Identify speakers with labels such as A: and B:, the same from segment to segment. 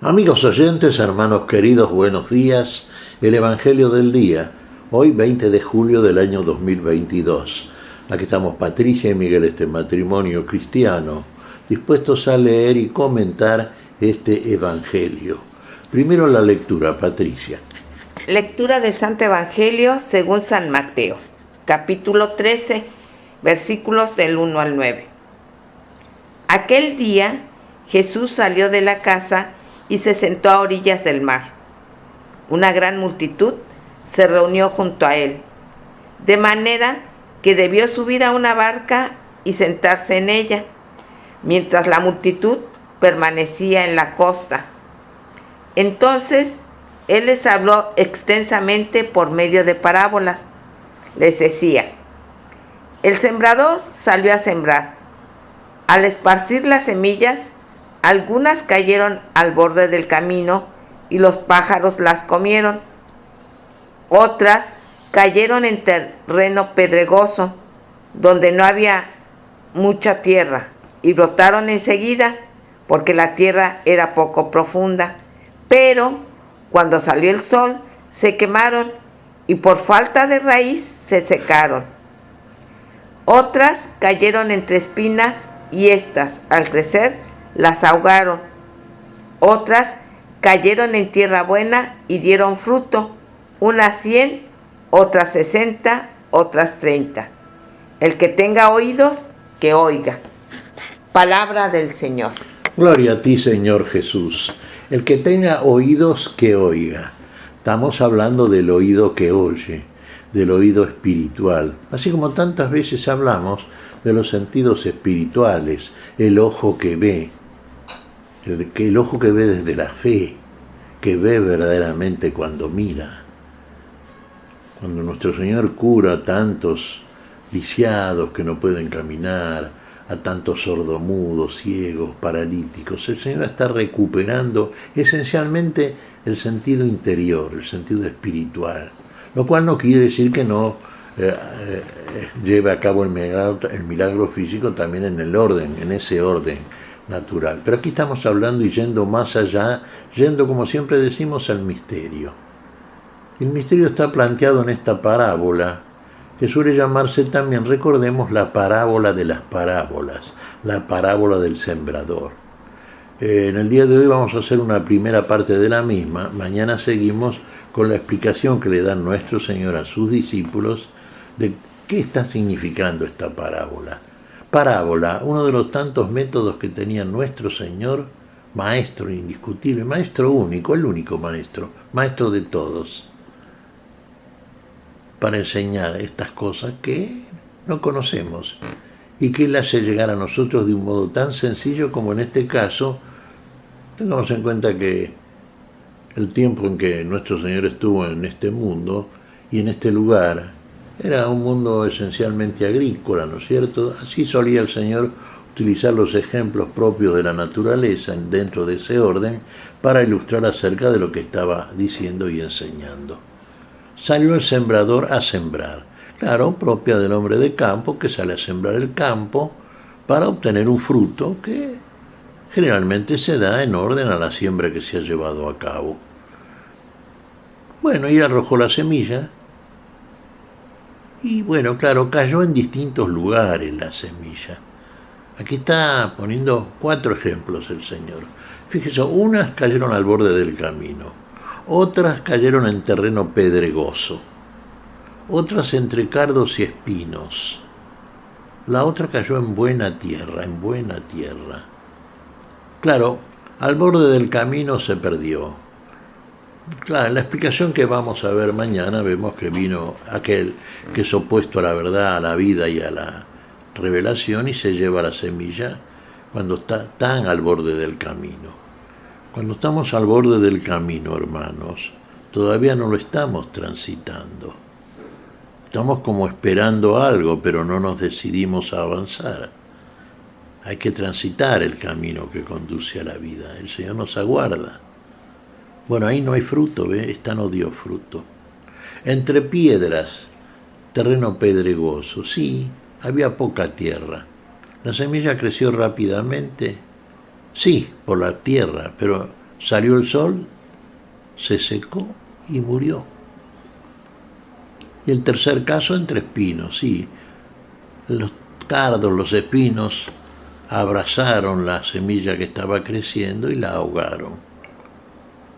A: Amigos oyentes, hermanos queridos, buenos días. El Evangelio del día, hoy 20 de julio del año 2022. Aquí estamos Patricia y Miguel, este matrimonio cristiano, dispuestos a leer y comentar este Evangelio. Primero la lectura, Patricia.
B: Lectura del Santo Evangelio según San Mateo, capítulo 13, versículos del 1 al 9. Aquel día Jesús salió de la casa y se sentó a orillas del mar. Una gran multitud se reunió junto a él, de manera que debió subir a una barca y sentarse en ella, mientras la multitud permanecía en la costa. Entonces él les habló extensamente por medio de parábolas. Les decía: el sembrador salió a sembrar. Al esparcir las semillas, algunas cayeron al borde del camino y los pájaros las comieron. Otras cayeron en terreno pedregoso, donde no había mucha tierra, y brotaron enseguida, porque la tierra era poco profunda. Pero cuando salió el sol, se quemaron y por falta de raíz se secaron. Otras cayeron entre espinas y éstas, al crecer, las ahogaron. Otras cayeron en tierra buena y dieron fruto, unas 100, otras 60, otras 30. El que tenga oídos, que oiga. Palabra del Señor.
A: Gloria a ti, Señor Jesús. El que tenga oídos, que oiga. Estamos hablando del oído que oye, del oído espiritual. Así como tantas veces hablamos de los sentidos espirituales, el ojo que ve, el ojo que ve desde la fe, que ve verdaderamente cuando mira. Cuando nuestro Señor cura a tantos lisiados que no pueden caminar, a tantos sordomudos, ciegos, paralíticos, el Señor está recuperando esencialmente el sentido interior, el sentido espiritual, lo cual no quiere decir que no lleve a cabo el milagro físico también en el orden, en ese orden natural. Pero aquí estamos hablando y yendo más allá, yendo, como siempre decimos, al misterio. El misterio está planteado en esta parábola, que suele llamarse también, recordemos, la parábola de las parábolas, la parábola del sembrador. En el día de hoy vamos a hacer una primera parte de la misma. Mañana seguimos con la explicación que le da nuestro Señor a sus discípulos de qué está significando esta parábola. Parábola, uno de los tantos métodos que tenía nuestro Señor, maestro indiscutible, maestro único, el único maestro, maestro de todos, para enseñar estas cosas que no conocemos y que Él hace llegar a nosotros de un modo tan sencillo como en este caso. Tengamos en cuenta que el tiempo en que nuestro Señor estuvo en este mundo y en este lugar era un mundo esencialmente agrícola, ¿no es cierto? Así solía el Señor utilizar los ejemplos propios de la naturaleza dentro de ese orden para ilustrar acerca de lo que estaba diciendo y enseñando. Salió el sembrador a sembrar, claro, propia del hombre de campo que sale a sembrar el campo para obtener un fruto que generalmente se da en orden a la siembra que se ha llevado a cabo. Bueno, y arrojó la semilla. Y bueno, claro, cayó en distintos lugares la semilla. Aquí está poniendo 4 ejemplos el Señor. Fíjese, unas cayeron al borde del camino, otras cayeron en terreno pedregoso, otras entre cardos y espinos. La otra cayó en buena tierra, en buena tierra. Claro, al borde del camino se perdió. Claro, en la explicación que vamos a ver mañana vemos que vino aquel que es opuesto a la verdad, a la vida y a la revelación y se lleva la semilla cuando está tan al borde del camino. Cuando estamos al borde del camino, hermanos, todavía no lo estamos transitando. Estamos como esperando algo, pero no nos decidimos a avanzar. Hay que transitar el camino que conduce a la vida. El Señor nos aguarda. Bueno, ahí no hay fruto, ¿ve? Esta no dio fruto. Entre piedras, terreno pedregoso, sí, había poca tierra. La semilla creció rápidamente, sí, por la tierra, pero Salió el sol, se secó y murió. Y el tercer caso entre espinos, sí. Los cardos, los espinos abrazaron la semilla que estaba creciendo y la ahogaron.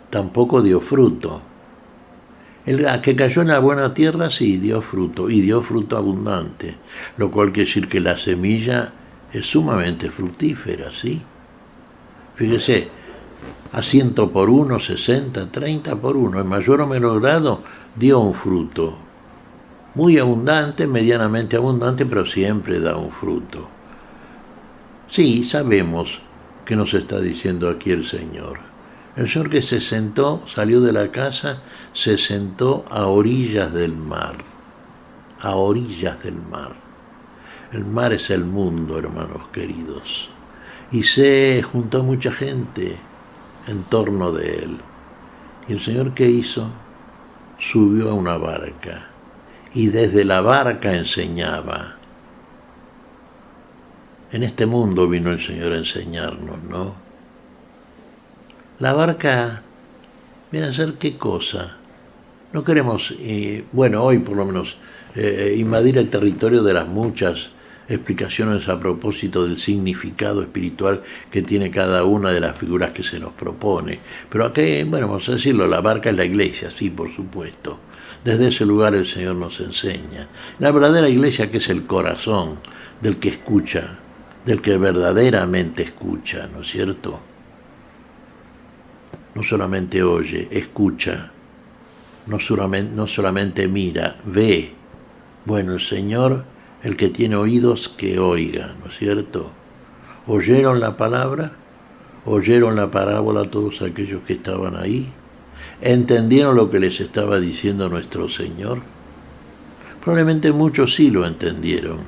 A: Tampoco dio fruto. El que cayó en la buena tierra sí dio fruto, y dio fruto abundante, lo cual quiere decir que la semilla es sumamente fructífera, ¿sí? Fíjese, a 100 por 1, 60, 30 por 1, en mayor o menor grado dio un fruto. Muy abundante, medianamente abundante, pero siempre da un fruto. Sí, sabemos qué nos está diciendo aquí el Señor. El Señor que se sentó, salió de la casa, se sentó a orillas del mar. A orillas del mar. El mar es el mundo, hermanos queridos. Y se juntó mucha gente en torno de él. Y el Señor, ¿qué hizo? Subió a una barca. Y desde la barca enseñaba. En este mundo vino el Señor a enseñarnos, ¿no? La barca viene a ser qué cosa. No queremos, hoy por lo menos, invadir el territorio de las muchas explicaciones a propósito del significado espiritual que tiene cada una de las figuras que se nos propone. Pero aquí, vamos a decirlo, la barca es la iglesia, sí, por supuesto. Desde ese lugar el Señor nos enseña. La verdadera iglesia, que es el corazón del que escucha, del que verdaderamente escucha, ¿no es cierto? No solamente oye, escucha, no solamente mira, ve. Bueno, el Señor, el que tiene oídos, que oiga, ¿no es cierto? ¿Oyeron la palabra? ¿Oyeron la parábola todos aquellos que estaban ahí? ¿Entendieron lo que les estaba diciendo nuestro Señor? Probablemente muchos sí lo entendieron.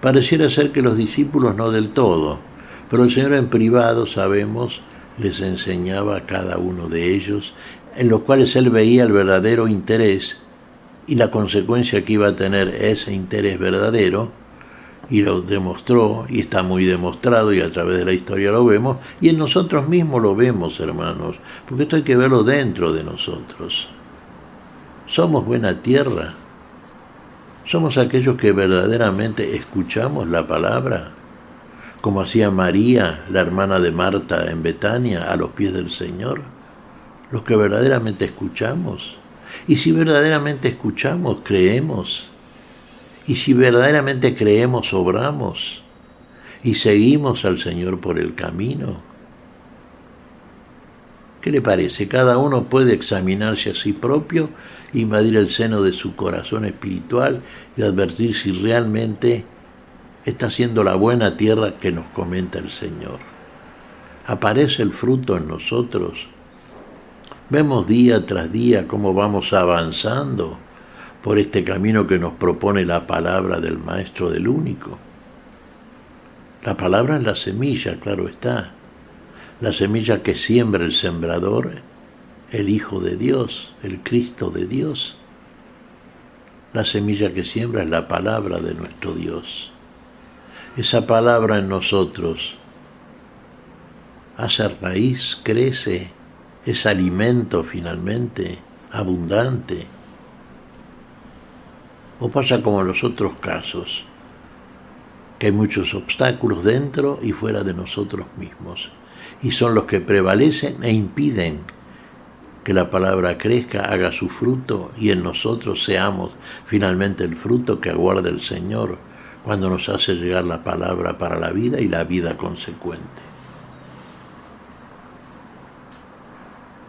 A: Pareciera ser que los discípulos no del todo, pero el Señor en privado, sabemos, les enseñaba a cada uno de ellos, en los cuales Él veía el verdadero interés y la consecuencia que iba a tener ese interés verdadero, y lo demostró, y está muy demostrado, y a través de la historia lo vemos, y en nosotros mismos lo vemos, hermanos, porque esto hay que verlo dentro de nosotros. Somos buena tierra, somos aquellos que verdaderamente escuchamos la palabra, como hacía María, la hermana de Marta en Betania, a los pies del Señor, los que verdaderamente escuchamos. Y si verdaderamente escuchamos, creemos. Y si verdaderamente creemos, obramos. Y seguimos al Señor por el camino. ¿Qué le parece? Cada uno puede examinarse a sí propio, invadir el seno de su corazón espiritual y advertir si realmente está siendo la buena tierra que nos comenta el Señor. Aparece el fruto en nosotros. Vemos día tras día cómo vamos avanzando por este camino que nos propone la palabra del Maestro del Único. La palabra es la semilla, claro está. La semilla que siembra el sembrador, el Hijo de Dios, el Cristo de Dios. La semilla que siembra es la palabra de nuestro Dios. Esa palabra en nosotros hace raíz, crece, es alimento finalmente, abundante. O pasa como en los otros casos, que hay muchos obstáculos dentro y fuera de nosotros mismos, y son los que prevalecen e impiden que la palabra crezca, haga su fruto, y en nosotros seamos finalmente el fruto que aguarda el Señor cuando nos hace llegar la palabra para la vida y la vida consecuente.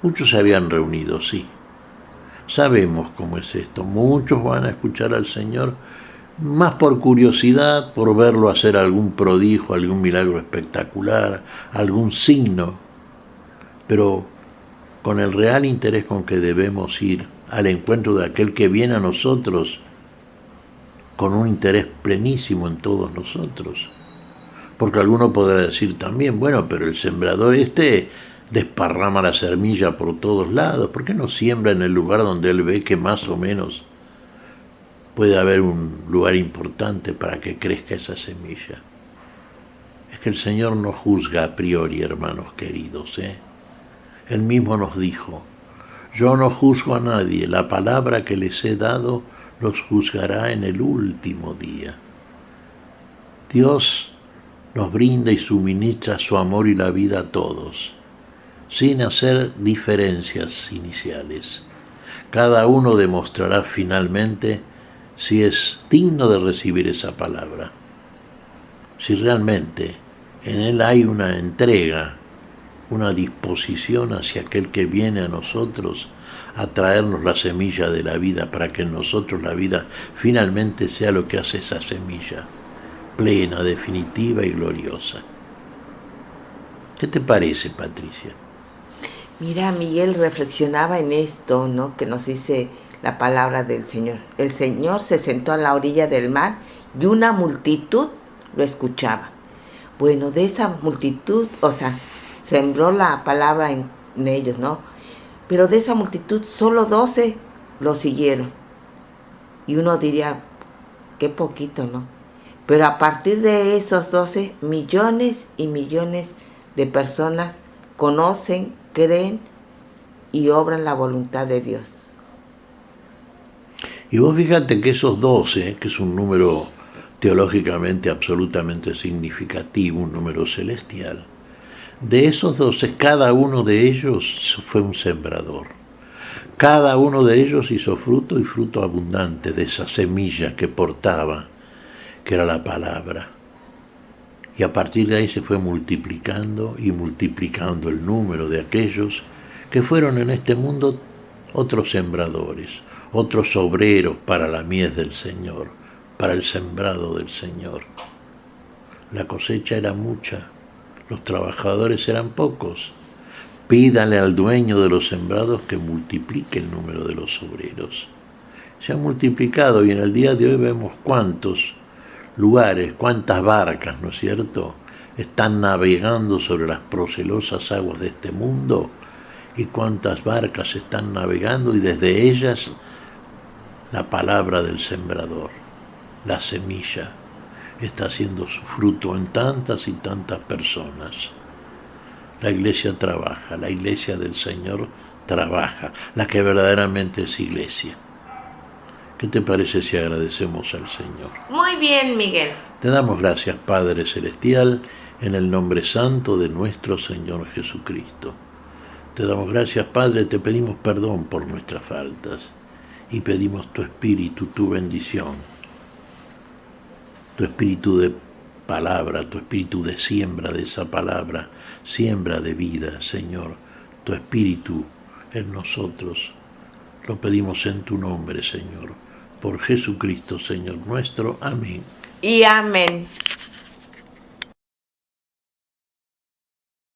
A: Muchos se habían reunido, sí. Sabemos cómo es esto. Muchos van a escuchar al Señor más por curiosidad, por verlo hacer algún prodigio, algún milagro espectacular, algún signo, pero con el real interés con que debemos ir al encuentro de aquel que viene a nosotros con un interés plenísimo en todos nosotros. Porque alguno podrá decir también, bueno, pero el sembrador desparrama la semilla por todos lados. ¿Por qué no siembra en el lugar donde él ve que más o menos puede haber un lugar importante para que crezca esa semilla? Es que el Señor no juzga a priori, hermanos queridos, Él mismo nos dijo: yo no juzgo a nadie, la palabra que les he dado los juzgará en el último día. Dios nos brinda y suministra su amor y la vida a todos, sin hacer diferencias iniciales. Cada uno demostrará finalmente si es digno de recibir esa palabra, si realmente en él hay una entrega, una disposición hacia aquel que viene a nosotros a traernos la semilla de la vida, para que en nosotros la vida finalmente sea lo que hace esa semilla, plena, definitiva y gloriosa. ¿Qué te parece, Patricia?
B: Mira, Miguel reflexionaba en esto, ¿no?, que nos dice la palabra del Señor. El Señor se sentó a la orilla del mar y una multitud lo escuchaba. Bueno, de esa multitud, sembró la palabra en ellos, ¿no? Pero de esa multitud solo 12 lo siguieron. Y uno diría, qué poquito, ¿no? Pero a partir de esos 12, millones y millones de personas conocen, creen y obran la voluntad de Dios.
A: Y vos fíjate que esos 12, que es un número teológicamente absolutamente significativo, un número celestial, de esos 12, cada uno de ellos fue un sembrador. Cada uno de ellos hizo fruto, y fruto abundante, de esa semilla que portaba, que era la palabra. Y a partir de ahí se fue multiplicando y multiplicando el número de aquellos que fueron en este mundo otros sembradores, otros obreros para la mies del Señor, para el sembrado del Señor. La cosecha era mucha, los trabajadores eran pocos. Pídale al dueño de los sembrados que multiplique el número de los obreros. Se ha multiplicado, y en el día de hoy vemos cuántos lugares, cuántas barcas, ¿no es cierto?, están navegando sobre las procelosas aguas de este mundo, y cuántas barcas están navegando, y desde ellas la palabra del sembrador, la semilla, está haciendo su fruto en tantas y tantas personas. La iglesia trabaja, la iglesia del Señor trabaja, la que verdaderamente es iglesia. ¿Qué te parece si agradecemos al Señor?
B: Muy bien, Miguel.
A: Te damos gracias, Padre Celestial, en el nombre santo de nuestro Señor Jesucristo. Te damos gracias, Padre, te pedimos perdón por nuestras faltas y pedimos tu espíritu, tu bendición, tu espíritu de palabra, tu espíritu de siembra de esa palabra, siembra de vida, Señor, tu espíritu en nosotros. Lo pedimos en tu nombre, Señor, por Jesucristo, Señor nuestro. Amén.
B: Y amén.